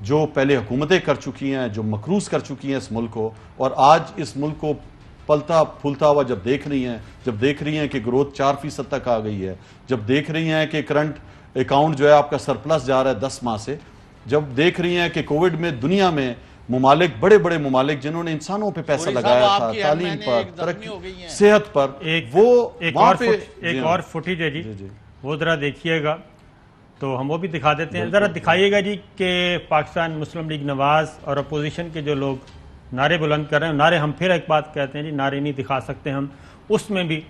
جو پہلے حکومتیں کر چکی ہیں، جو مقروض کر چکی ہیں اس ملک کو، اور آج اس ملک کو پلتا پھولتا ہوا جب دیکھ رہی ہیں کہ گروتھ 4% تک آ گئی ہے، جب دیکھ رہی ہیں کہ کرنٹ اکاؤنٹ جو ہے آپ کا سرپلس جا رہا ہے 10 ماہ سے، جب دیکھ رہی ہیں کہ کووڈ میں دنیا میں ممالک، بڑے بڑے ممالک جنہوں نے انسانوں پہ پیسہ لگایا تھا، تعلیم پر، ترقی، صحت پر، وہ وہاں پہ ایک اور فوٹیج ہے جی، وہ ذرا دیکھیے گا تو ہم وہ بھی دکھا دیتے ہیں، ذرا دکھائیے گا جی کہ پاکستان مسلم لیگ نواز اور اپوزیشن کے جو لوگ نعرے بلند کر رہے ہیں، نعرے ہم پھر ایک بات کہتے ہیں جی، نعرے نہیں دکھا سکتے ہم، اس میں بھی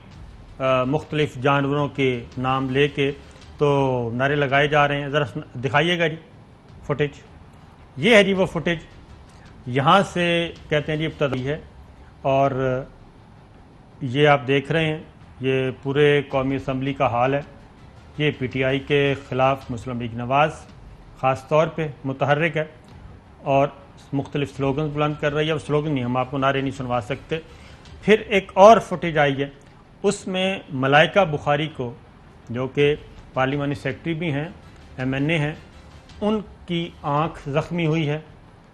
مختلف جانوروں کے نام لے کے تو نعرے لگائے جا رہے ہیں، ذرا دکھائیے گا جی فوٹیج، یہ ہے جی وہ فوٹیج، یہاں سے کہتے ہیں جی ابتدائی ہے، اور یہ آپ دیکھ رہے ہیں یہ پورے قومی اسمبلی کا حال ہے، یہ پی ٹی آئی کے خلاف مسلم لیگ نواز خاص طور پہ متحرک ہے اور مختلف سلوگنز بلند کر رہی ہے، اور سلوگن نہیں، ہم آپ کو نعرے نہیں سنوا سکتے۔ پھر ایک اور فوٹیج آئی ہے، اس میں ملائکہ بخاری کو، جو کہ پارلیمانی سیکرٹری بھی ہیں، ایم این اے ہیں، ان کی آنکھ زخمی ہوئی ہے،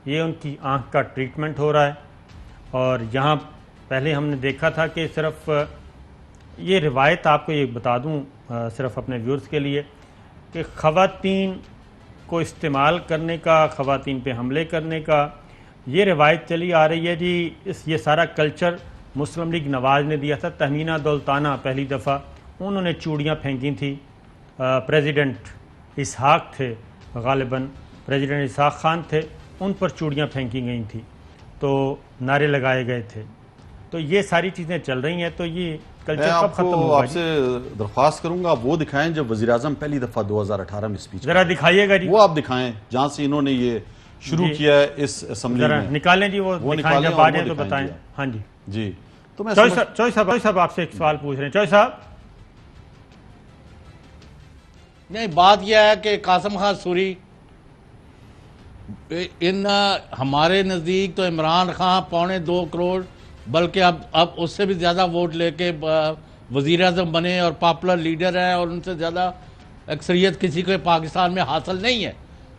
یہ ان کی آنکھ کا ٹریٹمنٹ ہو رہا ہے، اور یہاں پہلے ہم نے دیکھا تھا کہ صرف یہ روایت آپ کو یہ بتا دوں صرف اپنے ویورز کے لیے کہ خواتین کو استعمال کرنے کا، خواتین پہ حملے کرنے کا یہ روایت چلی آ رہی ہے جی، یہ سارا کلچر مسلم لیگ نواز نے دیا تھا۔ تہمینہ دولتانہ پہلی دفعہ انہوں نے چوڑیاں پھینکی تھیں، پریزیڈنٹ اسحاق تھے، غالباً پریزیڈنٹ اسحاق خان تھے، ان پر چوڑیاں پھینکی گئی تھیں تو نعرے لگائے گئے تھے، تو یہ ساری چیزیں چل رہی ہیں، تو یہ کلچر کب ختم ہوگا؟ آپ سے درخواست کروں گا وہ دکھائیں جب وزیراعظم پہلی دفعہ 2018 میں اسپیچ، ذرا دکھائیے گا جی، وہ آپ دکھائیں جہاں سے انہوں نے یہ شروع کیا ہے اس اسمبلی ذرا میں، نکالیں جی، وہ دکھائیں، جب آ جائیں تو بتائیں۔ ہاں جی جی، تو میں چوئی صاحب آپ سے ایک سوال پوچھ رہے ہیں، چوئی صاحب۔ نہیں، بات یہ ہے کہ قاسم خان سوری، ہمارے نزدیک تو عمران خان 2.25 کروڑ بلکہ اب اس سے بھی زیادہ ووٹ لے کے وزیر اعظم بنے اور پاپولر لیڈر ہیں، اور ان سے زیادہ اکثریت کسی کو پاکستان میں حاصل نہیں ہے،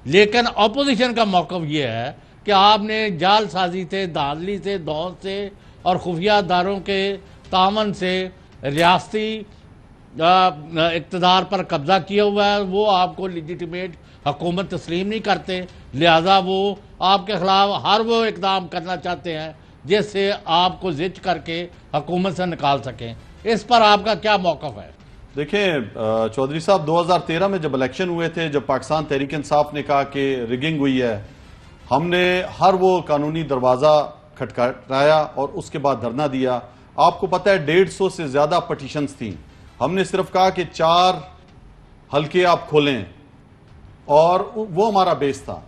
لیکن اپوزیشن کا موقف یہ ہے کہ آپ نے جال سازی سے، دھاندلی سے، دھوس سے اور خفیہ اداروں کے تعاون سے ریاستی اقتدار پر قبضہ کیا ہوا ہے، وہ آپ کو لیجیٹیمیٹ حکومت تسلیم نہیں کرتے، لہذا وہ آپ کے خلاف ہر وہ اقدام کرنا چاہتے ہیں جس سے آپ کو زچ کر کے حکومت سے نکال سکیں۔ اس پر آپ کا کیا موقف ہے؟ دیکھیں چودھری صاحب، 2013 میں جب الیکشن ہوئے تھے، جب پاکستان تحریک انصاف نے کہا کہ ریگنگ ہوئی ہے، ہم نے ہر وہ قانونی دروازہ کھٹکھٹایا اور اس کے بعد دھرنا دیا۔ آپ کو پتہ ہے 150 سے زیادہ پٹیشنز تھیں، ہم نے صرف کہا کہ 4 حلقے آپ کھولیں، اور وہ ہمارا بیس تھا۔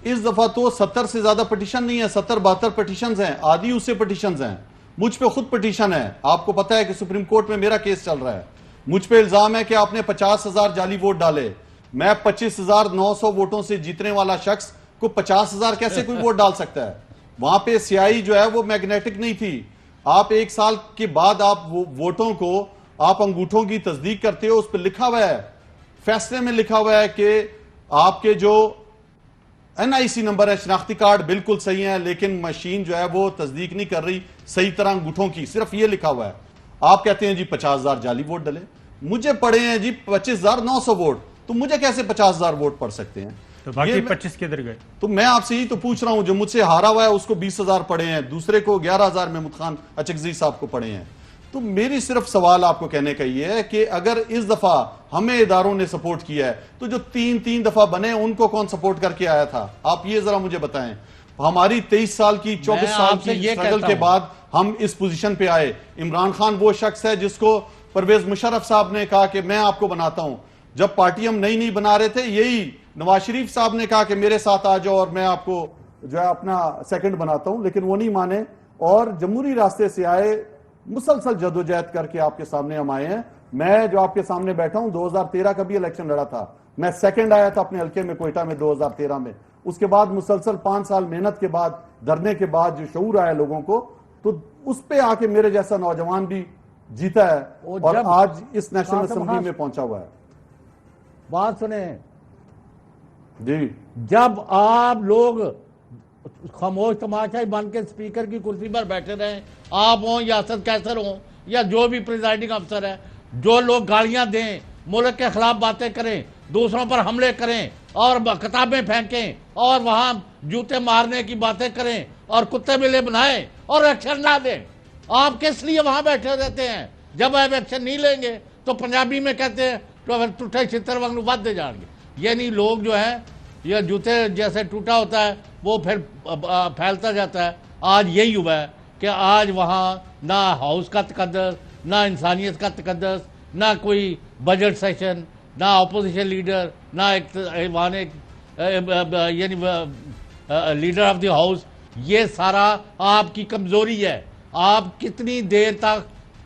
اس دفعہ تو 70 سے زیادہ پٹیشن نہیں ہے، 70-72 پٹیشنز ہیں، آدھی اس سے پٹیشنز ہیں، مجھ پہ خود پٹیشن ہے، آپ کو پتہ ہے کہ سپریم کورٹ میں میرا کیس چل رہا ہے، مجھ پہ الزام ہے کہ آپ نے 50,000 جعلی ووٹ ڈالے، میں 25,900 ووٹوں سے جیتنے والا شخص کو 50,000 کیسے کوئی ووٹ ڈال سکتا ہے؟ وہاں پہ سیاہی جو ہے وہ میگنیٹک نہیں تھی، آپ 1 سال کے بعد آپ ووٹوں کو آپ انگوٹھوں کی تصدیق کرتے ہو، اس پہ لکھا ہوا ہے، فیصلے میں لکھا ہوا ہے کہ آپ کے جو NIC نمبر ہے، شناختی کارڈ بالکل صحیح ہے، لیکن مشین جو ہے وہ تصدیق نہیں کر رہی صحیح طرح انگوٹھوں کی، صرف یہ لکھا ہوا ہے۔ آپ کہتے ہیں جی 50,000 جعلی ووٹ ڈلے، مجھے پڑے ہیں جی 25,900 ووٹ، تو مجھے کیسے 50,000 ووٹ پڑ سکتے ہیں؟ تو باقی 25 کدھر گئے؟ تو میں آپ سے یہی تو پوچھ رہا ہوں، جو مجھ سے ہارا ہوا ہے اس کو 20,000 پڑے ہیں، دوسرے کو 11,000 محمود خان اچکزئی صاحب کو پڑے ہیں۔ تو میری صرف سوال آپ کو کہنے کا یہ ہے کہ اگر اس دفعہ ہمیں اداروں نے سپورٹ کیا ہے تو جو 3 دفعہ بنے ان کو کون سپورٹ کر کے آیا تھا؟ آپ یہ ذرا مجھے بتائیں۔ ہماری 23 سال کی 24 سال کی اسٹرگل کے بعد ہم اس پوزیشن پہ آئے۔ عمران خان وہ شخص ہے جس کو پرویز مشرف صاحب نے کہا کہ میں آپ کو بناتا ہوں، جب پارٹی ہم نئی بنا رہے تھے یہی نواز شریف صاحب نے کہا کہ میرے ساتھ آ جاؤ اور میں آپ کو جو ہے اپنا سیکنڈ بناتا ہوں، لیکن وہ نہیں مانے اور جمہوری راستے سے آئے، مسلسل جدوجہد کر کے آپ کے سامنے ہم آئے ہیں۔ میں جو آپ کے سامنے بیٹھا ہوں 2013 کا بھی الیکشن لڑا تھا، میں سیکنڈ آیا تھا اپنے حلقے میں کوئٹہ میں 2013 میں، اس کے بعد مسلسل 5 سال محنت کے بعد، دھرنے کے بعد جو شعور آیا لوگوں کو، تو اس پہ آ کے میرے جیسا نوجوان بھی جیتا ہے اور آج اس نیشنل اسمبلی میں پہنچا ہوا ہے۔ بات سنیں جی جب آپ لوگ خاموش تماشائی بن کے سپیکر کی کرسی پر بیٹھے رہیں، آپ ہوں یا اسد کیسر ہوں یا جو بھی پریزائڈنگ افسر ہے، جو لوگ گالیاں دیں، ملک کے خلاف باتیں کریں، دوسروں پر حملے کریں اور کتابیں پھینکیں اور وہاں جوتے مارنے کی باتیں کریں اور کتے بلے بنائیں اور ایکشن نہ دیں، آپ کس لیے وہاں بیٹھے رہتے ہیں؟ جب آپ ایکشن نہیں لیں گے تو پنجابی میں کہتے ہیں تو ٹوٹے چھتر وانگوں ود دے جان گے، یعنی لوگ جو ہیں یہ جوتے جیسے ٹوٹا ہوتا ہے وہ پھر پھیلتا جاتا ہے۔ آج یہی ہوا ہے کہ آج وہاں نہ ہاؤس کا تقدس، نہ انسانیت کا تقدس، نہ کوئی بجٹ سیشن، نہ اپوزیشن لیڈر، نہ یعنی لیڈر آف دی ہاؤس، یہ سارا آپ کی کمزوری ہے۔ آپ کتنی دیر تک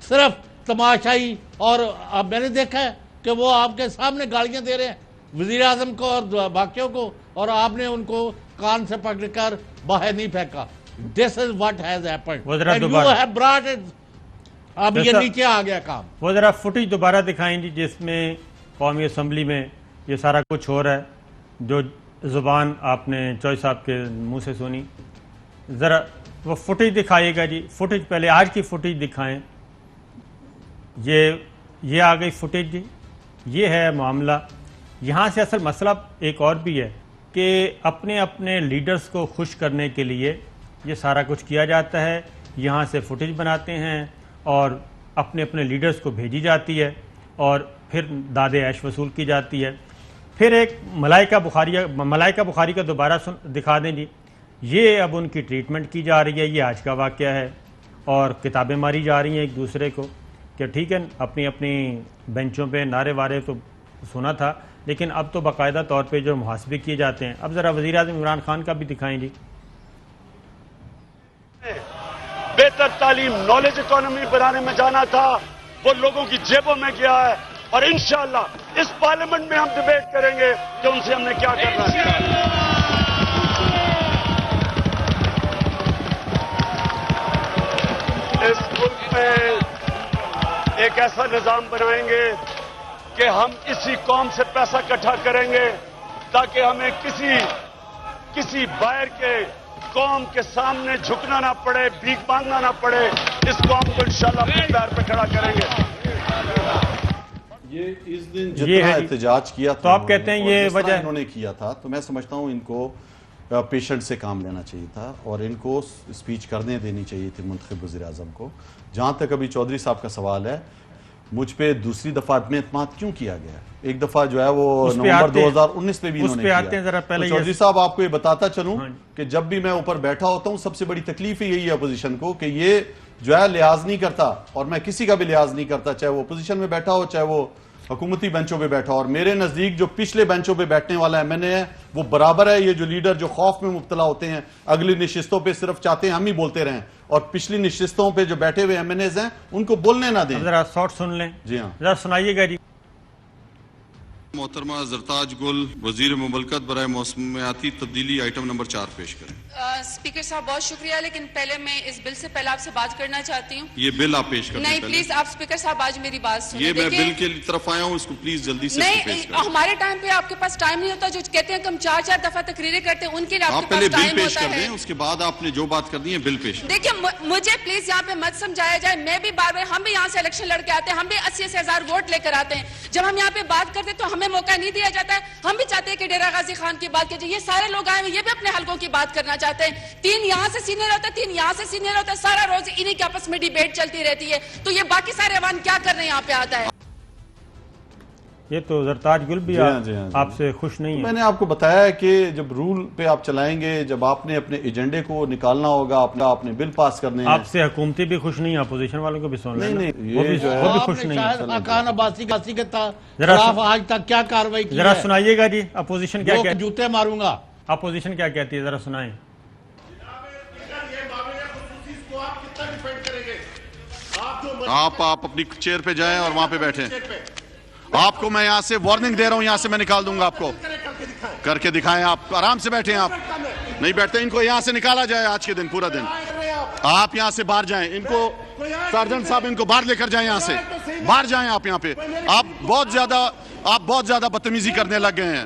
صرف تماشائی، اور میں نے دیکھا ہے کہ وہ آپ کے سامنے گالیاں دے رہے ہیں وزیر اعظم کو اور باقیوں کو، اور آپ نے ان کو کان سے پکڑ کر باہر نہیں پھینکا۔ This is what has happened. And you have brought it. اب یہ نیچے آ گیا کام۔ وہ ذرا فوٹیج دوبارہ دکھائیں جی جس میں قومی اسمبلی میں یہ سارا کچھ ہو رہا ہے، جو زبان آپ نے چوئی صاحب کے منہ سے سنی، ذرا وہ فوٹیج دکھائیے گا جی۔ فوٹیج پہلے آج کی فوٹیج دکھائیں۔ یہ آ گئی فوٹیج جی، یہ ہے معاملہ۔ یہاں سے اصل مسئلہ ایک اور بھی ہے کہ اپنے اپنے لیڈرز کو خوش کرنے کے لیے یہ سارا کچھ کیا جاتا ہے، یہاں سے فوٹیج بناتے ہیں اور اپنے اپنے لیڈرز کو بھیجی جاتی ہے اور پھر داد عیش وصول کی جاتی ہے۔ پھر ایک ملائکہ بخاری کا دوبارہ دکھا دیں جی۔ یہ اب ان کی ٹریٹمنٹ کی جا رہی ہے، یہ آج کا واقعہ ہے، اور کتابیں ماری جا رہی ہیں ایک دوسرے کو کہ ٹھیک ہے اپنی اپنی بینچوں پہ نعرے وارے تو سنا تھا، لیکن اب تو باقاعدہ طور پہ جو محاسبے کیے جاتے ہیں۔ اب ذرا وزیر اعظم عمران خان کا بھی دکھائیں جی۔ بہتر تعلیم، نالج اکانومی بنانے میں جانا تھا، وہ لوگوں کی جیبوں میں گیا ہے، اور انشاءاللہ اس پارلیمنٹ میں ہم ڈیبیٹ کریں گے کہ ان سے ہم نے کیا کرنا ہے۔ اس ملک میں ایک ایسا نظام بنائیں گے کہ ہم اسی قوم سے پیسہ اکٹھا کریں گے تاکہ ہمیں کسی باہر کے قوم کے سامنے جھکنا نہ پڑے، بھیک مانگنا نہ پڑے۔ اس قوم کو انشاءاللہ اپنے پیر پہ کھڑا کریں گے۔ یہ اس دن جتنا احتجاج کیا تھا تو آپ کہتے ہیں یہ وجہ انہوں نے کیا تھا، تو میں سمجھتا ہوں ان کو پیشنٹ سے کام لینا چاہیے تھا اور ان کو اسپیچ کرنے دینی چاہیے تھی منتخب وزیر اعظم کو۔ جہاں تک ابھی چودھری صاحب کا سوال ہے، مجھ پہ دوسری دفعہ عدم اعتماد کیوں کیا گیا؟ ایک دفعہ جو ہے وہ نومبر 2019 میں بھی انہوں نے کیا۔ چودھری صاحب آپ کو یہ بتاتا چلوں کہ جب بھی میں اوپر بیٹھا ہوتا ہوں سب سے بڑی تکلیف یہی ہے اپوزیشن کو کہ یہ جو ہے لحاظ نہیں کرتا، اور میں کسی کا بھی لحاظ نہیں کرتا، چاہے وہ اپوزیشن میں بیٹھا ہو چاہے وہ حکومتی بینچوں پہ بیٹھا ہو۔ اور میرے نزدیک جو پچھلے بینچوں پہ بیٹھنے والا ایم این اے ہے وہ برابر ہے۔ یہ جو لیڈر جو خوف میں مبتلا ہوتے ہیں، اگلی نشستوں پہ صرف چاہتے ہیں ہم ہی بولتے رہیں، اور پچھلی نشستوں پہ جو بیٹھے ہوئے ایم این ایز ہیں ان کو بولنے نہ دیں۔ ذرا شارٹ سن لیں۔ جی ہاں، ذرا سنائیے گا جی۔ محترمہ زرتاج گل وزیر مملکت برائے موسمیاتی تبدیلی آئٹم نمبر 4 پیش کریں۔ اسپیکر صاحب بہت شکریہ، لیکن پہلے میں اس بل سے پہلے آپ سے بات کرنا چاہتی ہوں۔ یہ بل آپ پیش کریں۔ نہیں پلیز آپ اسپیکر صاحب آج میری بات سنیں۔ یہ میں بل کے طرف آیا ہوں، اس کو پلیز جلدی سے پیش نہیں، کریں۔ ہمارے ٹائم پہ آپ کے پاس ٹائم نہیں ہوتا، جو کہتے ہیں کہ ہم 4 دفعہ تقریریں کرتے ہیں ان کے لیے آپ کے پہلے پاس بل ٹائم پیش ہوتا کر ہے۔ دیں، اس کے بعد آپ نے جو بات کرنی ہے بل پیش کریں۔ دیکھیں مجھے پلیز یہاں پہ مت سمجھایا جائے، میں بھی بار بار، ہم بھی یہاں سے الیکشن لڑ کے آتے ہیں، ہم بھی 80,000 ووٹ لے کر آتے ہیں۔ جب ہم یہاں پہ بات کرتے ہیں تو ہمیں موقع نہیں دیا جاتا ہے۔ ہم بھی چاہتے ہیں کہ ڈیرہ غازی خان کی بات کی جائے۔ یہ سارے لوگ آئے ہیں، یہ بھی اپنے حلقوں کی بات کرنا چاہتے ہیں۔ 3 یہاں سے سینئر ہوتا ہے، 3 یہاں سے سینئر ہوتا ہے، سارا روز انہی کے آپس میں ڈیبیٹ چلتی رہتی ہے۔ تو یہ باقی سارے عوام کیا کر رہے ہیں یہاں پہ آتا ہے؟ یہ تو زرتاج گل بھی آپ سے خوش نہیں ہے۔ میں نے آپ کو بتایا ہے کہ جب رول پہ آپ چلائیں گے، جب آپ نے اپنے ایجنڈے کو نکالنا ہوگا، اپنے بل پاس کرنے ہیں۔ آپ سے حکومتی بھی خوش نہیں ہے، اپوزیشن والوں کو بھی سن لیں۔ نہیں، وہ یہ جو ہے بھی خوش نہیں ہے۔ اکان عباسی کے خلاف آج تک کیا کاروائی کی ذرا ہے؟ سنائیے گا جی، اپوزیشن کیا کہتی جوتے ماروں گا۔ اپوزیشن کیا کہتی ہے، ذرا سنائیں۔ آپ اپنی چیئر پہ جائیں اور وہاں پہ بیٹھیں۔ آپ کو میں یہاں سے وارننگ دے رہا ہوں، یہاں سے میں نکال دوں گا آپ کو۔ کر کے دکھائیں، آپ آرام سے بیٹھیں۔ آپ نہیں بیٹھتے، ان کو یہاں سے نکالا جائے آج کے دن پورا دن۔ آپ یہاں سے باہر جائیں، ان کو سرجن صاحب ان کو باہر لے کر جائیں، یہاں سے باہر جائیں۔ آپ یہاں پہ آپ بہت زیادہ بدتمیزی کرنے لگ گئے ہیں۔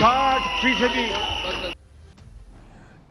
60%।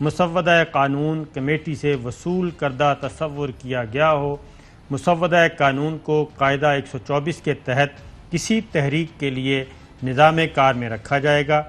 مسودہ قانون کمیٹی سے وصول کردہ تصور کیا گیا ہو، مسودہ قانون کو قاعدہ 124 کے تحت کسی تحریک کے لیے نظام کار میں رکھا جائے گا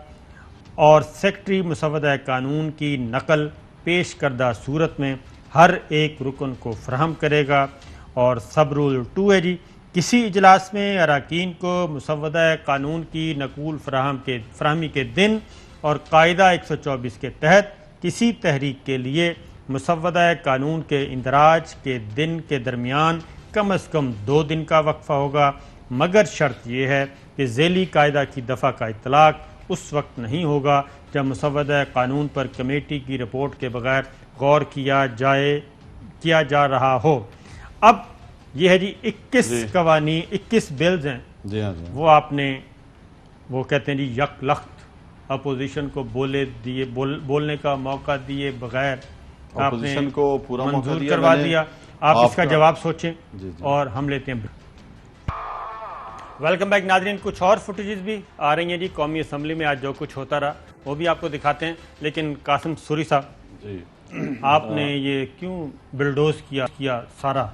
اور سیکرٹری مسودہ قانون کی نقل پیش کردہ صورت میں ہر ایک رکن کو فراہم کرے گا۔ اور سب رول 2 ہے جی، کسی اجلاس میں اراکین کو مسودہ قانون کی نقول فراہمی کے دن اور قاعدہ 124 کے تحت کسی تحریک کے لیے مسودہ قانون کے اندراج کے دن کے درمیان کم از کم 2 دن کا وقفہ ہوگا، مگر شرط یہ ہے کہ ذیلی قاعدہ کی دفعہ کا اطلاق اس وقت نہیں ہوگا جب مسودہ قانون پر کمیٹی کی رپورٹ کے بغیر غور کیا جا رہا ہو۔ اب یہ ہے جی 21 قوانین 21 بلز ہیں، جی ہاں جی، وہ آپ نے وہ کہتے ہیں جی یک لخت اپوزیشن کو بولنے کا موقع دیے بغیر آپ نے اپوزیشن کو پورا موقع منظور دیا کروا میں نے۔ دیا۔ آپ اس کا جواب سوچیں جی جی۔ اور ہم لیتے ہیں۔ ویلکم بیک ناظرین، کچھ اور فوٹیجز بھی آ رہی ہیں جی قومی اسمبلی میں آج جو کچھ ہوتا رہا وہ بھی آپ کو دکھاتے ہیں، لیکن قاسم سوری صاحب جی، آپ نے یہ کیوں بلڈوز کیا سارا؟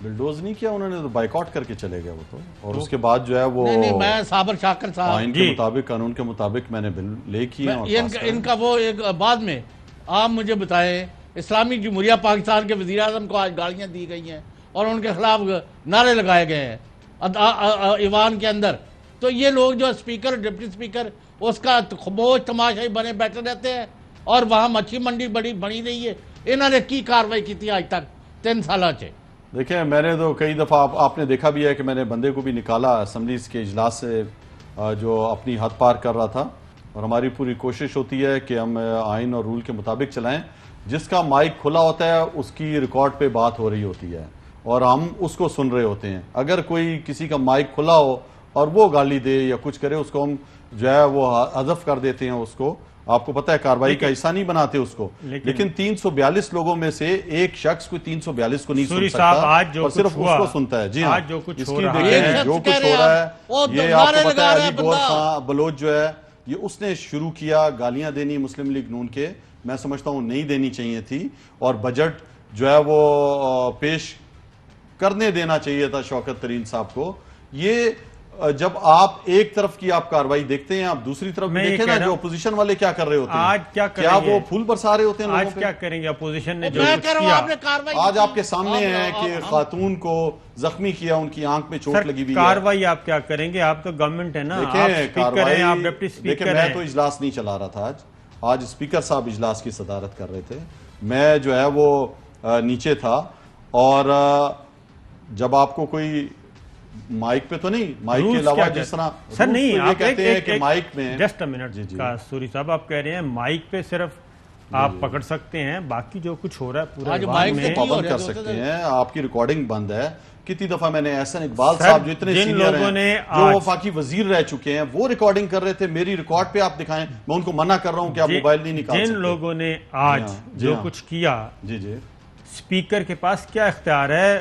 بلڈوز نہیں کیا انہوں نے، تو بائیکاٹ کر کے چلے گئے وہ تو، اور اس کے بعد جو ہے وہ نہیں میں صابر شاکر صاحب آئین کے مطابق قانون کے مطابق میں نے بل لے کیے ہیں اور پاس ان کا وہ ایک بعد میں آپ مجھے بتائیں، اسلامی جمہوریہ پاکستان کے وزیر اعظم کو آج گالیاں دی گئی ہیں اور ان کے خلاف نعرے لگائے گئے ہیں ایوان کے اندر، تو یہ لوگ جو اسپیکر ڈپٹی اسپیکر اس کا خموش تماشائی بنے بیٹھے رہتے ہیں اور وہاں مچھی منڈی بنی رہی ہے۔ انہوں نے کی کاروائی کی تھی آج تک 3 سالہ سے؟ دیکھیں میں نے تو کئی دفعہ آپ نے دیکھا بھی ہے کہ میں نے بندے کو بھی نکالا اسمبلیز کے اجلاس سے جو اپنی حد پار کر رہا تھا، اور ہماری پوری کوشش ہوتی ہے کہ ہم آئین اور رول کے مطابق چلائیں۔ جس کا مائک کھلا ہوتا ہے اس کی ریکارڈ پہ بات ہو رہی ہوتی ہے اور ہم اس کو سن رہے ہوتے ہیں۔ اگر کوئی کسی کا مائک کھلا ہو اور وہ گالی دے یا کچھ کرے، اس کو ہم جو ہے وہ حذف کر دیتے ہیں، اس کو آپ کو پتہ ہے کاروائی کا حصہ نہیں بناتے اس کو۔ لیکن 342 لوگوں میں سے ایک شخص کوئی 342 کو نہیں سن سکتا اور صرف اس کو سنتا ہے۔ جی ہاں، اس کی دیکھیں جو کچھ ہو رہا ہے یہ آپ کو پتہ ہے علی گور خان بلوچ جو ہے یہ اس نے شروع کیا گالیاں دینی مسلم لیگ نون کے، میں سمجھتا ہوں نہیں دینی چاہیے تھی، اور بجٹ جو ہے وہ پیش کرنے دینا چاہیے تھا شوکت ترین صاحب کو۔ یہ جب آپ ایک طرف کی آپ کاروائی دیکھتے ہیں، آپ دوسری طرف دیکھیں نا جو اپوزیشن والے کیا کر رہے ہوتے ہیں، آج کیا وہ پھول برسا رہے ہوتے ہیں لوگوں آج پہ؟ کیا کریں گے اپوزیشن نے جو کچھ کیا آج آپ کے سامنے ہے کہ خاتون کو زخمی کیا، ان کی آنکھ میں چوٹ لگی ہوئی ہے۔ کاروائی آپ کیا کریں گے؟ آپ تو گورنمنٹ ہے نا، آپ اسپیکر ہیں، آپ ڈپٹی اسپیکر ہیں۔ میں تو اجلاس نہیں چلا رہا تھا آج اسپیکر صاحب اجلاس کی صدارت کر رہے تھے، میں جو ہے وہ نیچے تھا، اور جب آپ کو کوئی مائک پہ تو نہیں، مائک کے علاوہ جس طرح سر نہیں آپ کہتے ہیں کہ مائک میں جسٹ اے منٹ کا سوری صاحب آپ کہہ رہے ہیں مائک پہ صرف آپ پکڑ سکتے ہیں، باقی جو کچھ ہو رہا ہے پورا ایوان میں پابند کر سکتے ہیں۔ آپ کی ریکارڈنگ بند ہے۔ کتنی دفعہ میں نے احسن اقبال صاحب جو اتنے سینئر ہیں، جو وفاقی وزیر رہ چکے ہیں، وہ ریکارڈنگ کر رہے تھے، میری ریکارڈ پہ آپ دکھائیں، میں ان کو منع کر رہا ہوں کہ آپ موبائل نہیں نکال سکتے۔ جن لوگوں نے آج جو کچھ کیا، جی جی، اسپیکر کے پاس کیا اختیار ہے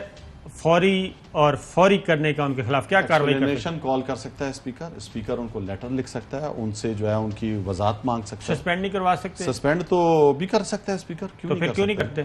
فوری کرنے کا ان کے خلاف؟ کیا کاروائی کر سکتے ہیں؟ کال کر سکتا ہے اسپیکر ان کو لیٹر لکھ سکتا ہے، ان سے جو ہے ان کی وضاحت مانگ سکتا ہے۔ سسپینڈ نہیں کروا سکتے؟ سسپینڈ تو بھی کر سکتا ہے اسپیکر، تو پھر کیوں نہیں کرتے؟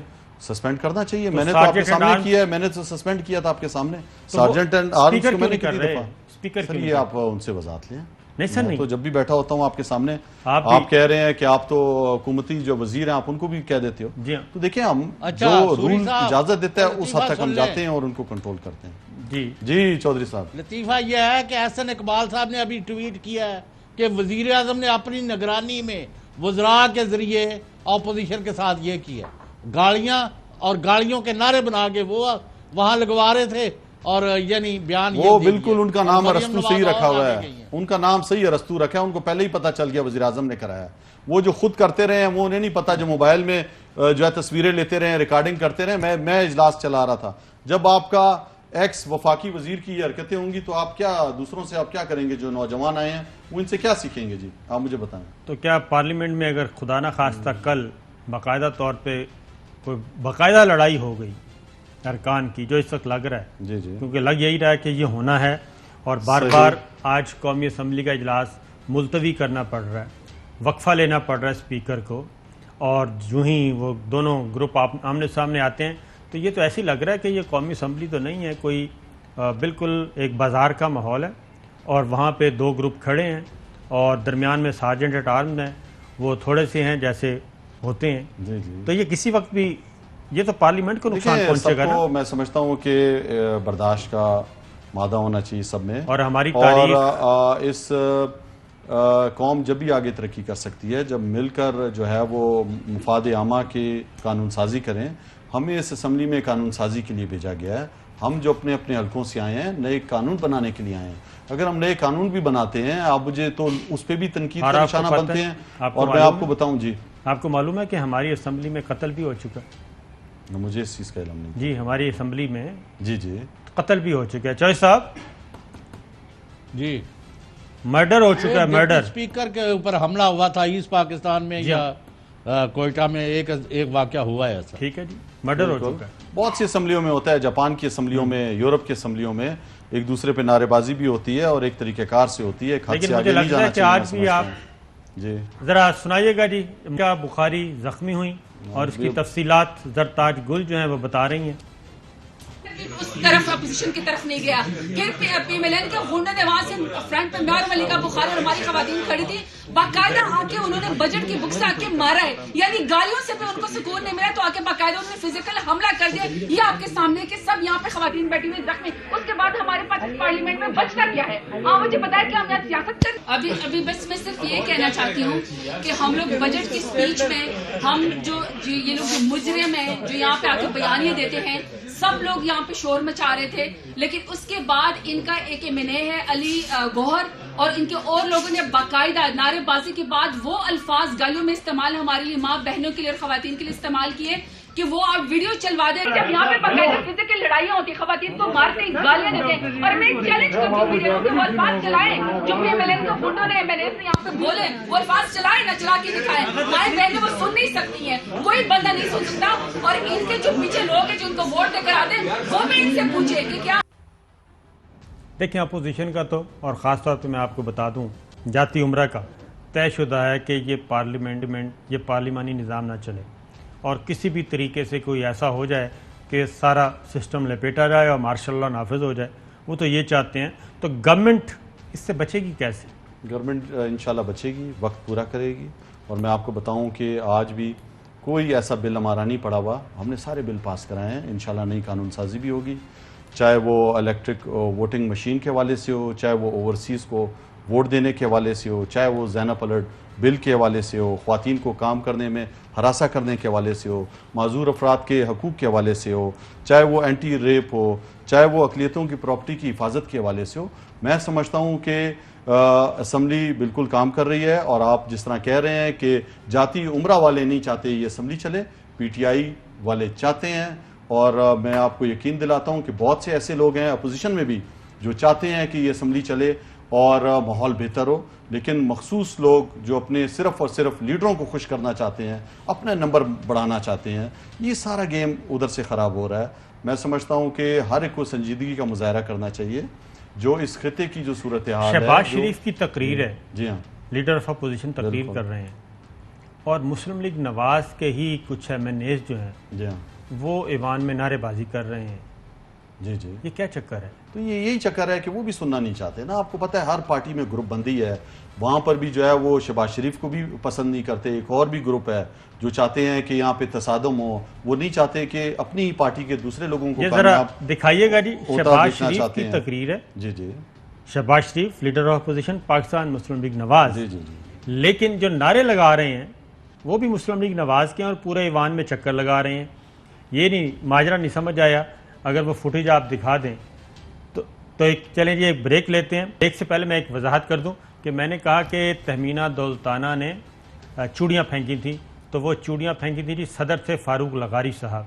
سسپینڈ کرنا چاہیے، میں نے تو آپ کے سامنے کیا ہے، میں نے تو سسپینڈ کیا تھا آپ کے سامنے، سارجنٹ اینڈ آرمز کو میں نے کتنی دفعہ۔ اسپیکر یہ آپ ان سے وضاحت لیں۔ نہیں سر نہیں، تو جب بھی بیٹھا ہوتا ہوں آپ کے سامنے، آپ کہہ رہے ہیں کہ آپ تو حکومتی جو وزیر ہیں آپ ان کو بھی کہہ دیتے ہو، تو دیکھیں ہم جو رول اجازت دیتا ہے اس حد تک ہم جاتے ہیں اور ان کو کنٹرول کرتے ہیں۔ جی چودھری صاحب، لطیفہ یہ ہے کہ احسن اقبال صاحب نے ابھی ٹویٹ کیا ہے کہ وزیر اعظم نے اپنی نگرانی میں وزراء کے ذریعے اپوزیشن کے ساتھ یہ کیا، گالیاں اور گالیوں کے نعرے بنا کے وہ وہاں لگوا رہے تھے، اور یعنی بیان وہ بالکل ان کا نام ارسطو صحیح رکھا ہوا ہے، ان کا نام صحیح ارسطو رکھا ہے، ان کو پہلے ہی پتا چل گیا وزیر اعظم نے کرایا۔ وہ جو خود کرتے رہے ہیں وہ انہیں نہیں پتا، جو موبائل میں جو ہے تصویریں لیتے رہے ہیں، ریکارڈنگ کرتے رہے۔ میں اجلاس چلا رہا تھا، جب آپ کا ایکس وفاقی وزیر کی یہ حرکتیں ہوں گی تو آپ کیا دوسروں سے آپ کیا کریں گے؟ جو نوجوان آئے ہیں وہ ان سے کیا سیکھیں گے؟ جی آپ مجھے بتائیں۔ تو کیا پارلیمنٹ میں اگر خدا نہ خواستہ کل باقاعدہ طور پہ کوئی باقاعدہ لڑائی ہو گئی ارکان کی، جو اس وقت لگ رہا ہے، جی جی، کیونکہ لگ یہی رہا ہے کہ یہ ہونا ہے، اور بار بار آج قومی اسمبلی کا اجلاس ملتوی کرنا پڑ رہا ہے، وقفہ لینا پڑ رہا ہے اسپیکر کو، اور جو ہی وہ دونوں گروپ آمنے سامنے آتے ہیں تو یہ تو ایسے لگ رہا ہے کہ یہ قومی اسمبلی تو نہیں ہے، کوئی بالکل ایک بازار کا ماحول ہے، اور وہاں پہ دو گروپ کھڑے ہیں اور درمیان میں سارجنٹ ایٹ آرمز ہیں، وہ تھوڑے سے ہیں جیسے ہوتے ہیں. جی جی تو یہ کسی وقت بھی یہ تو پارلیمنٹ کو نقصان دیکھیں، پہنچے گا سب نا. کو میں سمجھتا ہوں کہ برداشت کا مادہ ہونا چاہیے سب میں، اور ہماری تاریخ اور اس قوم جب بھی آگے ترقی کر سکتی ہے جب مل کر جو ہے وہ مفاد عامہ کی قانون سازی کریں. ہمیں اس اسمبلی میں قانون سازی کے لیے بھیجا گیا ہے، ہم جو اپنے اپنے حلقوں سے آئے ہیں نئے قانون بنانے کے لیے آئے ہیں. اگر ہم نئے قانون بھی بناتے ہیں آپ مجھے تو اس پہ بھی تنقید کا نشانہ بنتے ہیں. اور میں آپ کو بتاؤں جی، آپ کو معلوم ہے کہ ہماری اسمبلی میں قتل بھی ہو چکا ہے. مجھے اس چیز کا علم نہیں. جی ہماری اسمبلی میں جی جی قتل بھی ہو چکا ہے. چوہدری صاحب جی مرڈر ہو چکا ہے، مرڈر. اسپیکر کے اوپر حملہ ہوا تھا ایسٹ پاکستان میں یا کوئٹہ میں ایک واقعہ ہوا ہے ایسا. ٹھیک ہے جی، مرڈر ہو چکا ہے. بہت سی اسمبلیوں میں ہوتا ہے، جاپان کی اسمبلیوں میں، یورپ کی اسمبلیوں میں ایک دوسرے پہ نعرے بازی بھی ہوتی ہے اور ایک طریقہ کار سے ہوتی ہے. ایک حد لیکن سے مجھے آگے نہیں لگتا جانا ہے کہ چاہیے. آج بھی آپ جی ذرا سنائیے گا جی. کیا بخاری زخمی ہوئی اور اس کی تفصیلات زرتاج گل جو ہیں وہ بتا رہی ہیں. اس طرف اپوزیشن کی طرف نہیں گیا، پھر پی مل این کے غنڈوں نے وہاں سے فرنٹ پہ میار ولی کا بخاری اور ہماری خواتین کھڑی تھی، باقاعدہ آ کے انہوں نے بجٹ کی بک سے آ کے مارا ہے. یعنی گالیوں سے بھی ان کو سکون نہیں ملا تو آ کے باقاعدہ انہوں نے فزیکل حملہ کر دیا. یہ آپ کے سامنے کہ سب یہاں پہ خواتین بیٹھی ہوئی زخمی. اس کے بعد ہمارے پاس پارلیمنٹ میں بچتا کیا ہے؟ آپ مجھے بتائیں کہ ہم یہاں سیاست کر ابھی بس میں صرف یہ کہنا چاہتی ہوں کہ ہم لوگ بجٹ کی اسپیچ میں ہم جو یہ لوگ مجرم ہیں جو یہاں پہ آ کے بیانیے دیتے ہیں، سب لوگ یہاں پہ شور مچا رہے تھے. لیکن اس کے بعد ان کا ایک منع ہے علی گوہر اور ان کے اور لوگوں نے باقاعدہ نعرے بازی کے بعد وہ الفاظ گالیوں میں استعمال ہمارے لیے ماں بہنوں کے لیے اور خواتین کے لیے استعمال کیے کہ وہ آپ ویڈیو چلوا دیں. جب یہاں پہ باقاعدہ فزیکل لڑائیاں ہوتی ہیں، خواتین کو مارتے ہیں، گالیاں دیتے ہیں، اور میں چیلنج کرتی ہوں میڈیا کو کہ وہ الفاظ چلائیں جو پی ایم ایل این کو گنڈوں نے MNAs نے یہاں پہ بولے، وہ الفاظ چلائیں نہ چلا کے دکھائیں. مائیں بہنیں وہ سن نہیں سکتی ہیں، کوئی بندہ نہیں سن سکتا. اور ان کے جو پیچھے لوگ ہیں جو ان کو ووٹ دے کر آتے ہیں وہ بھی ان سے پوچھے کہ کیا. دیکھیں اپوزیشن کا تو، اور خاص طور پہ میں آپ کو بتا دوں جاتی عمرہ کا طے شدہ ہے کہ یہ یہ پارلیمانی نظام نہ چلے اور کسی بھی طریقے سے کوئی ایسا ہو جائے کہ سارا سسٹم لپیٹا جائے اور مارشل لا نافذ ہو جائے. وہ تو یہ چاہتے ہیں. تو گورنمنٹ اس سے بچے گی کیسے؟ گورنمنٹ انشاءاللہ بچے گی، وقت پورا کرے گی. اور میں آپ کو بتاؤں کہ آج بھی کوئی ایسا بل ہمارا نہیں پڑا ہوا. ہم نے سارے بل پاس کرائے ہیں. انشاءاللہ نئی قانون سازی بھی ہوگی، چاہے وہ الیکٹرک ووٹنگ مشین کے حوالے سے ہو، چاہے وہ اوورسیز کو ووٹ دینے کے حوالے سے ہو، چاہے وہ زینب الرٹ بل کے حوالے سے ہو، خواتین کو کام کرنے میں ہراساں کرنے کے حوالے سے ہو، معذور افراد کے حقوق کے حوالے سے ہو، چاہے وہ اینٹی ریپ ہو، چاہے وہ اقلیتوں کی پراپرٹی کی حفاظت کے حوالے سے ہو. میں سمجھتا ہوں کہ اسمبلی بالکل کام کر رہی ہے. اور آپ جس طرح کہہ رہے ہیں کہ جاتی عمرہ والے نہیں چاہتے یہ اسمبلی چلے، PTI والے چاہتے ہیں. اور میں آپ کو یقین دلاتا ہوں کہ بہت سے ایسے لوگ ہیں اپوزیشن میں بھی جو چاہتے ہیں کہ یہ اسمبلی چلے اور ماحول بہتر ہو. لیکن مخصوص لوگ جو اپنے صرف اور صرف لیڈروں کو خوش کرنا چاہتے ہیں، اپنے نمبر بڑھانا چاہتے ہیں، یہ سارا گیم ادھر سے خراب ہو رہا ہے. میں سمجھتا ہوں کہ ہر ایک کو سنجیدگی کا مظاہرہ کرنا چاہیے. جو اس خطے کی جو صورتحال ہے، شہباز شریف کی تقریر ہے، جی ہاں، لیڈر آف اپوزیشن تقریر کر رہے ہیں اور مسلم لیگ نواز کے ہی کچھ MNAs جو ہیں جی ہاں، وہ ایوان میں نعرے بازی کر رہے ہیں. جی جی. یہ کیا چکر ہے؟ تو یہی چکر ہے کہ وہ بھی سننا نہیں چاہتے نا. آپ کو پتہ ہے ہر پارٹی میں گروپ بندی ہے. وہاں پر بھی جو ہے وہ شہباز شریف کو بھی پسند نہیں کرتے. ایک اور بھی گروپ ہے جو چاہتے ہیں کہ یہاں پہ تصادم ہو. وہ نہیں چاہتے کہ اپنی ہی پارٹی کے دوسرے لوگوں کو یہ ذرا دکھائیے گا جی. شہباز شریف کی ہیں. تقریر ہے. جی جی. Shehbaz Sharif leader of opposition Pakistan Muslim League Nawaz. جی جی جی. لیکن جو نعرے لگا رہے ہیں وہ بھی مسلم لیگ نواز کے ہیں اور پورے ایوان میں چکر لگا رہے ہیں. یہ نہیں ماجرا نہیں سمجھ آیا. اگر وہ فوٹیج آپ دکھا دیں تو چلیں جی ایک بریک لیتے ہیں. بریک سے پہلے میں ایک وضاحت کر دوں کہ میں نے کہا کہ تہمینہ دولتانہ نے چوڑیاں پھینکی تھیں تو وہ چوڑیاں پھینکی تھیں جی صدر سے فاروق لغاری صاحب،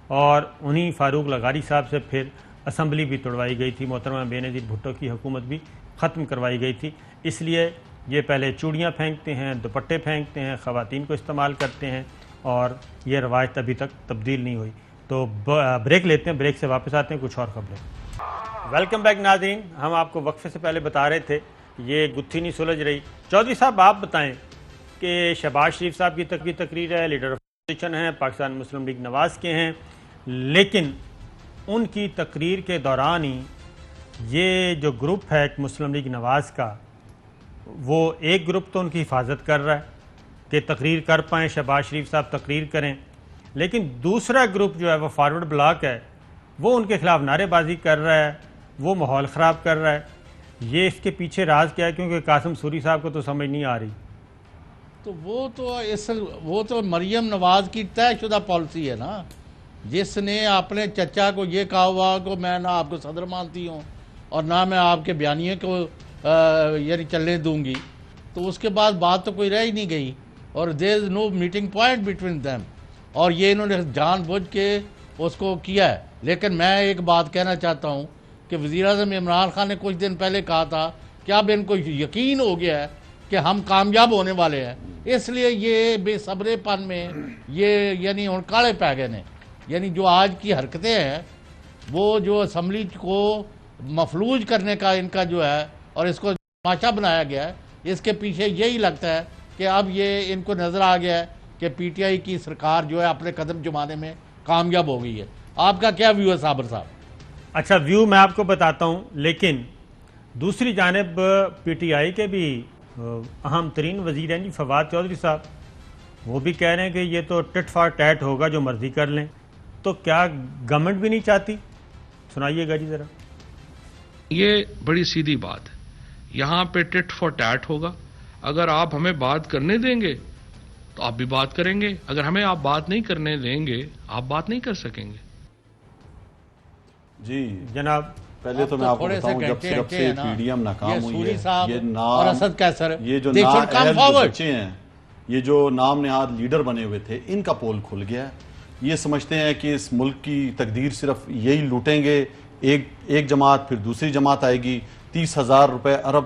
اور انہی فاروق لغاری صاحب سے پھر اسمبلی بھی توڑوائی گئی تھی. محترمہ بینظیر بھٹو کی حکومت بھی ختم کروائی گئی تھی. اس لیے یہ پہلے چوڑیاں پھینکتے ہیں، دوپٹے پھینکتے ہیں، خواتین کو استعمال کرتے ہیں اور یہ روایت ابھی تک تبدیل نہیں ہوئی. تو بریک لیتے ہیں. بریک سے واپس آتے ہیں کچھ اور خبریں. ویلکم بیک ناظرین. ہم آپ کو وقفے سے پہلے بتا رہے تھے یہ گتھی نہیں سلجھ رہی. چودھری صاحب آپ بتائیں کہ شہباز شریف صاحب کی تقریر ہے, لیڈر آف اپوزیشن ہیں, پاکستان مسلم لیگ نواز کے ہیں, لیکن ان کی تقریر کے دوران ہی یہ جو گروپ ہے ایک مسلم لیگ نواز کا, وہ ایک گروپ تو ان کی حفاظت کر رہا ہے کہ تقریر کر پائیں, شہباز شریف صاحب تقریر کریں, لیکن دوسرا گروپ جو ہے وہ فارورڈ بلاک ہے, وہ ان کے خلاف نعرے بازی کر رہا ہے, وہ ماحول خراب کر رہا ہے. یہ اس کے پیچھے راز کیا ہے؟ کیونکہ قاسم سوری صاحب کو تو سمجھ نہیں آ رہی. تو وہ تو مریم نواز کی طے شدہ پالیسی ہے نا, جس نے اپنے چچا کو یہ کہا ہوا کہ میں نہ آپ کو صدر مانتی ہوں اور نہ میں آپ کے بیانیے کو یعنی چلنے دوں گی, تو اس کے بعد بات تو کوئی رہ ہی نہیں گئی, اور دیر از نو میٹنگ پوائنٹ بٹوین دیم, اور یہ انہوں نے جان بوجھ کے اس کو کیا ہے. لیکن میں ایک بات کہنا چاہتا ہوں کہ وزیراعظم عمران خان نے کچھ دن پہلے کہا تھا کہ اب ان کو یقین ہو گیا ہے کہ ہم کامیاب ہونے والے ہیں, اس لیے یہ بے صبرے پن میں یہ یعنی ان کاڑے پہ گئے نے. یعنی جو آج کی حرکتیں ہیں وہ جو اسمبلی کو مفلوج کرنے کا ان کا جو ہے اور اس کو تماشا بنایا گیا ہے, اس کے پیچھے یہی لگتا ہے کہ اب یہ ان کو نظر آ گیا ہے کہ پی ٹی آئی کی سرکار جو ہے اپنے قدم جمانے میں کامیاب ہو گئی ہے. آپ کا کیا ویو ہے صابر صاحب؟ اچھا ویو میں آپ کو بتاتا ہوں, لیکن دوسری جانب پی ٹی آئی کے بھی اہم ترین وزیر ہیں جی فواد چودھری صاحب, وہ بھی کہہ رہے ہیں کہ یہ تو ٹٹ فار ٹیٹ ہوگا, جو مرضی کر لیں. تو کیا گورنمنٹ بھی نہیں چاہتی؟ سنائیے گا جی ذرا. یہ بڑی سیدھی بات ہے, یہاں پہ ٹٹ فار ٹیٹ ہوگا. اگر آپ ہمیں بات کرنے دیں گے تو آپ بھی بات کریں گے, اگر ہمیں آپ بات نہیں کرنے دیں گے آپ بات نہیں کر سکیں گے. جی جناب پہلے تو میں آپ کو بتاؤں جب سے پی ڈی ایم ناکام ہوئی ہے, یہ جو نااہل بچے ہیں, یہ جو نام نہاد لیڈر بنے ہوئے تھے, ان کا پول کھل گیا ہے. یہ سمجھتے ہیں کہ اس ملک کی تقدیر صرف یہی لوٹیں گے, ایک جماعت پھر دوسری جماعت آئے گی. 30,000 روپے ارب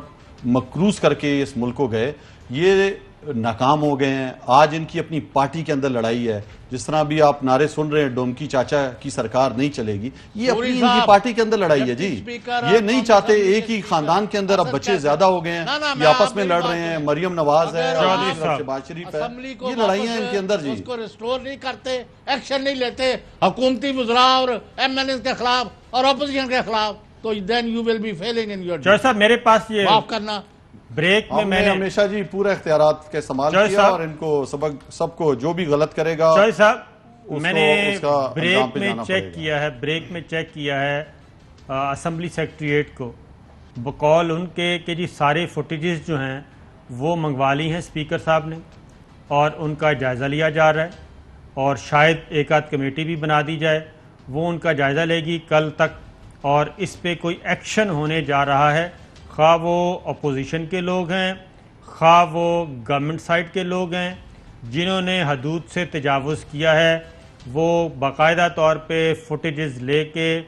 مقروض کر کے اس ملک کو گئے, یہ ناکام ہو گئے ہیں. آج ان کی اپنی پارٹی کے اندر لڑائی ہے. جس طرح بھی آپ نعرے سن رہے ہیں ڈومکی چاچا کی سرکار نہیں چلے گی, یہ اپنی ان کی پارٹی کے اندر لڑائی ہے جی. یہ نہیں چاہتے, ایک ہی خاندان کے اندر اب بچے زیادہ ہو گئے ہیں, یہ آپس میں لڑ رہے ہیں. مریم نواز ہے, شہباز شریف ہے, یہ لڑائیاں ان کے اندر جی. اس کو ریسٹور نہیں کرتے, ایکشن نہیں لیتے حکومتی وزراء اور ایم ایل اے کے خلاف اور اپوزیشن کے خلاف, تو then you will be feeling in your جج صاحب میرے پاس یہ معاف کرنا. بریک میں میں نے ہمیشہ جی پورا اختیارات کا استعمال کیا, اور ان کو سب کو جو بھی غلط کرے گا جج صاحب میں نے بریک میں چیک کیا ہے اسمبلی سیکریٹریٹ کو, بقول ان کے کہ جی سارے فوٹیجز جو ہیں وہ منگوا لی ہیں اسپیکر صاحب نے, اور ان کا جائزہ لیا جا رہا ہے, اور شاید ایک آدھ کمیٹی بھی بنا دی جائے, وہ ان کا جائزہ لے گی کل تک, اور اس پہ کوئی ایکشن ہونے جا رہا ہے. خواہ وہ اپوزیشن کے لوگ ہیں, خواہ وہ گورنمنٹ سائڈ کے لوگ ہیں, جنہوں نے حدود سے تجاوز کیا ہے, وہ باقاعدہ طور پہ فوٹیجز لے کے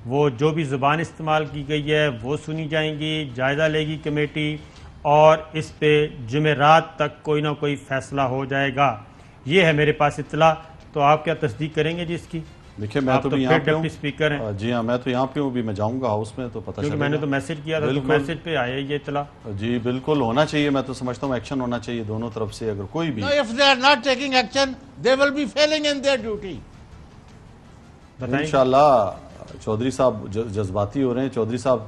وہ جو بھی زبان استعمال کی گئی ہے وہ سنی جائیں گی, جائزہ لے گی کمیٹی, اور اس پہ جمعرات تک کوئی نہ کوئی فیصلہ ہو جائے گا. یہ ہے میرے پاس اطلاع, تو آپ کیا تصدیق کریں گے جی اس کی؟ دیکھیں میں تو یہاں پہ ڈپٹی اسپیکر ہیں. جی ہاں میں تو یہاں پہ ہوں, بھی میں جاؤں گا ہاؤس میں تو پتہ چلے گا. میں نے تو میسج کیا تھا, تو میسج پہ آیا یہ اطلاع. جی بالکل ہونا چاہیے, میں تو سمجھتا ہوں ایکشن ہونا چاہیے دونوں طرف سے. اگر کوئی بھی if they are not taking action they will be failing in their duty. انشاءاللہ چودھری صاحب جذباتی ہو رہے ہیں. چودھری صاحب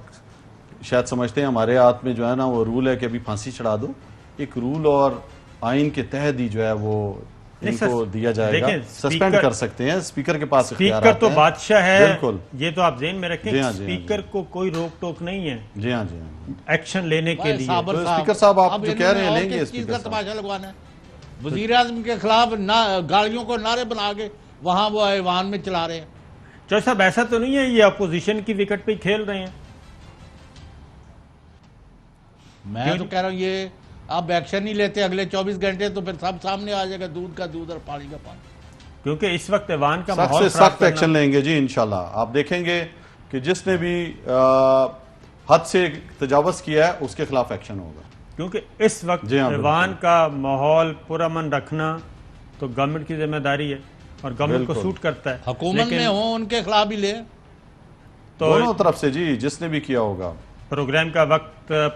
شاید سمجھتے ہیں ہمارے ہاتھ میں جو ہے نا وہ رول ہے کہ ابھی پھانسی چڑھا دو. ایک رول اور آئین کے تحت ہی جو ہے وہ ان کو دیا جائے گا, سسپینڈ کر سکتے ہیں. اسپیکر کے پاس اسپیکر تو بادشاہ ہے, بالکل, یہ تو آپ ذہن میں رکھیں. اسپیکر کو کوئی روک ٹوک نہیں ہے جی ہاں جی ہاں ایکشن لینے کے لیے. اسپیکر صاحب آپ جو کہہ رہے ہیں لیں گے اسپیکر صاحب تماشا لگوانا ہے. وزیر اعظم کے خلاف گاڑیوں کو نعرے بنا کے وہاں وہ ایوان میں چلا رہے ہیں. چوہدری صاحب ایسا تو نہیں ہے یہ اپوزیشن کی وکٹ پہ ہی کھیل رہے ہیں؟ میں تو کہہ رہا ہوں یہ آپ ایکشن نہیں لیتے اگلے 24 گھنٹے تو پھر سب سامنے آ جائے گا, دودھ کا دودھ اور پانی کا پانی. کیونکہ اس وقت ایوان کا سخت سے سخت ایکشن لیں گے جی انشاءاللہ. آپ دیکھیں گے کہ جس نے بھی حد سے تجاوز کیا ہے اس کے خلاف ایکشن ہوگا. کیونکہ اس وقت ایوان کا ماحول پرامن رکھنا تو گورنمنٹ کی ذمہ داری ہے, اور گورنمنٹ کو سوٹ کرتا ہے. حکومت میں ہوں ان کے خلاف بھی لے, دونوں طرف سے جی جس نے بھی کیا ہوگا. پروگرام کا وقت,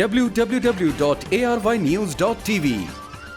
www.arYnews.tv।